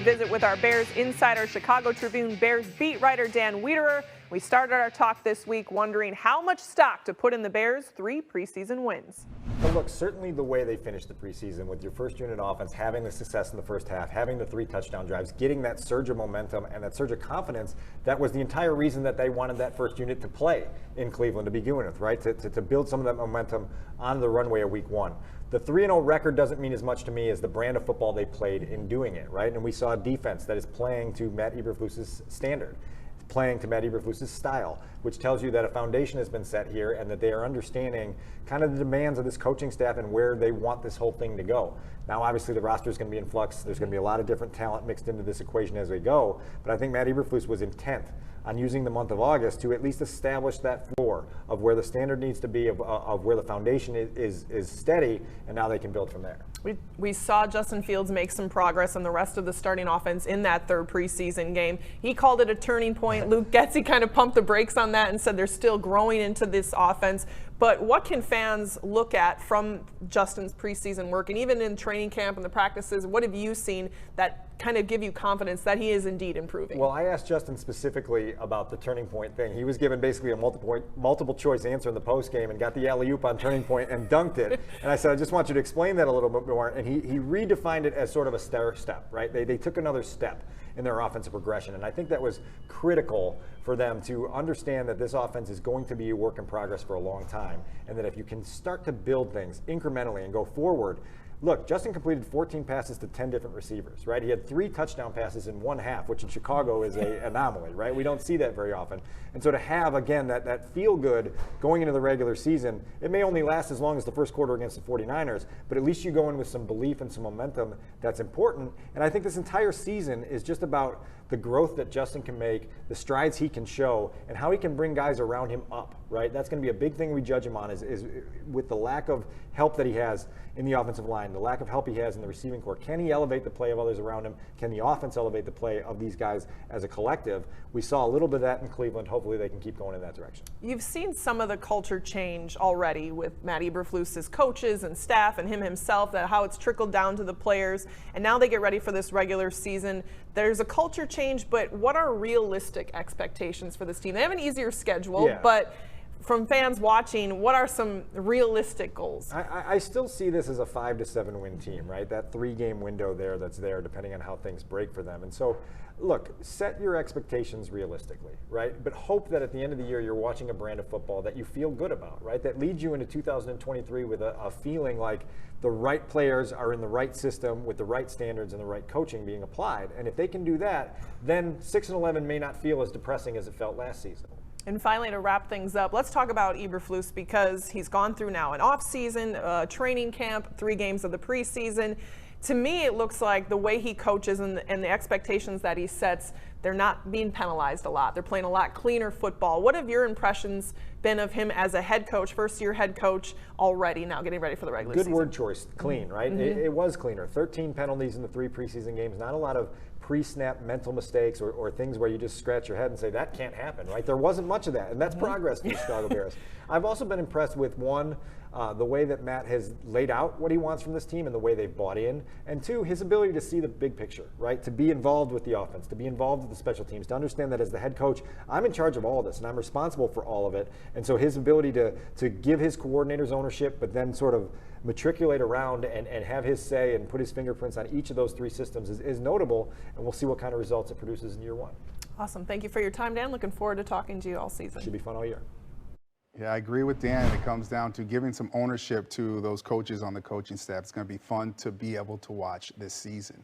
visit with our Bears insider, Chicago Tribune Bears beat writer Dan Wiederer. We started our talk this week wondering how much stock to put in the Bears' 3 preseason wins. But look, certainly the way they finished the preseason with your first unit offense, having the success in the first half, having the 3 touchdown drives, getting that surge of momentum and that surge of confidence, that was the entire reason that they wanted that first unit to play in Cleveland to begin with, right? To build some of that momentum on the runway of week 1. The 3-0 record doesn't mean as much to me as the brand of football they played in doing it, right? And we saw a defense that is playing to Matt Eberflus's standard, playing to Matt Eberflus's style, which tells you that a foundation has been set here and that they are understanding kind of the demands of this coaching staff and where they want this whole thing to go. Now, obviously, the roster is going to be in flux. There's going to be a lot of different talent mixed into this equation as we go, but I think Matt Eberflus was intent on using the month of August to at least establish that floor of where the standard needs to be, of where the foundation is steady, and now they can build from there. We saw Justin Fields make some progress on the rest of the starting offense in that 3rd preseason game. He called it a turning point. Luke Getsy kind of pumped the brakes on that and said they're still growing into this offense. But what can fans look at from Justin's preseason work, and even in training camp and the practices, what have you seen that kind of give you confidence that he is indeed improving? Well, I asked Justin specifically about the turning point thing. He was given basically a multiple choice answer in the post game and got the alley-oop on turning point and dunked it. And I said, I just want you to explain that a little bit more. And he redefined it as sort of a stair step, right? They took another step in their offensive progression. And I think that was critical for them to understand that this offense is going to be a work in progress for a long time. And that if you can start to build things incrementally and go forward. Look, Justin completed 14 passes to 10 different receivers, right? He had 3 touchdown passes in 1 half, which in Chicago is an anomaly, right? We don't see that very often. And so to have, again, that feel good going into the regular season, it may only last as long as the first quarter against the 49ers, but at least you go in with some belief and some momentum that's important. And I think this entire season is just about the growth that Justin can make, the strides he can show, and how he can bring guys around him up, right? That's going to be a big thing we judge him on is with the lack of help that he has in the offensive line, the lack of help he has in the receiving corps. Can he elevate the play of others around him? Can the offense elevate the play of these guys as a collective? We saw a little bit of that in Cleveland. Hopefully they can keep going in that direction. You've seen some of the culture change already with Matt Eberflus's coaches and staff and him himself, that how it's trickled down to the players. And now they get ready for this regular season. There's a culture change, but what are realistic expectations for this team? They have an easier schedule, but from fans watching, what are some realistic goals? I still see this as a 5 to 7 win team, right? That 3-game window that's there, depending on how things break for them. And so, look, set your expectations realistically, right? But hope that at the end of the year, you're watching a brand of football that you feel good about, right? That leads you into 2023 with a feeling like the right players are in the right system with the right standards and the right coaching being applied. And if they can do that, then 6-11 may not feel as depressing as it felt last season. And finally, to wrap things up, let's talk about Eberflus, because he's gone through now an off-season, training camp, 3 games of the preseason. To me, it looks like the way he coaches and the expectations that he sets, they're not being penalized a lot. They're playing a lot cleaner football. What have your impressions been of him as a head coach, first-year head coach already, now getting ready for the regular season? Good word choice, clean, right? It was cleaner. 13 penalties in the 3 preseason games, not a lot of pre-snap mental mistakes or things where you just scratch your head and say, that can't happen, right? There wasn't much of that, and that's progress for the Chicago Bears. I've also been impressed with, one, the way that Matt has laid out what he wants from this team and the way they've bought in, and 2, his ability to see the big picture, right? To be involved with the offense, to be involved with the special teams, to understand that as the head coach, I'm in charge of all of this, and I'm responsible for all of it. And so his ability to give his coordinators ownership, but then sort of matriculate around and have his say and put his fingerprints on each of those 3 systems is notable, and we'll see what kind of results it produces in year 1. Awesome. Thank you for your time, Dan. Looking forward to talking to you all season. Should be fun all year. Yeah, I agree with Dan. It comes down to giving some ownership to those coaches on the coaching staff. It's going to be fun to be able to watch this season.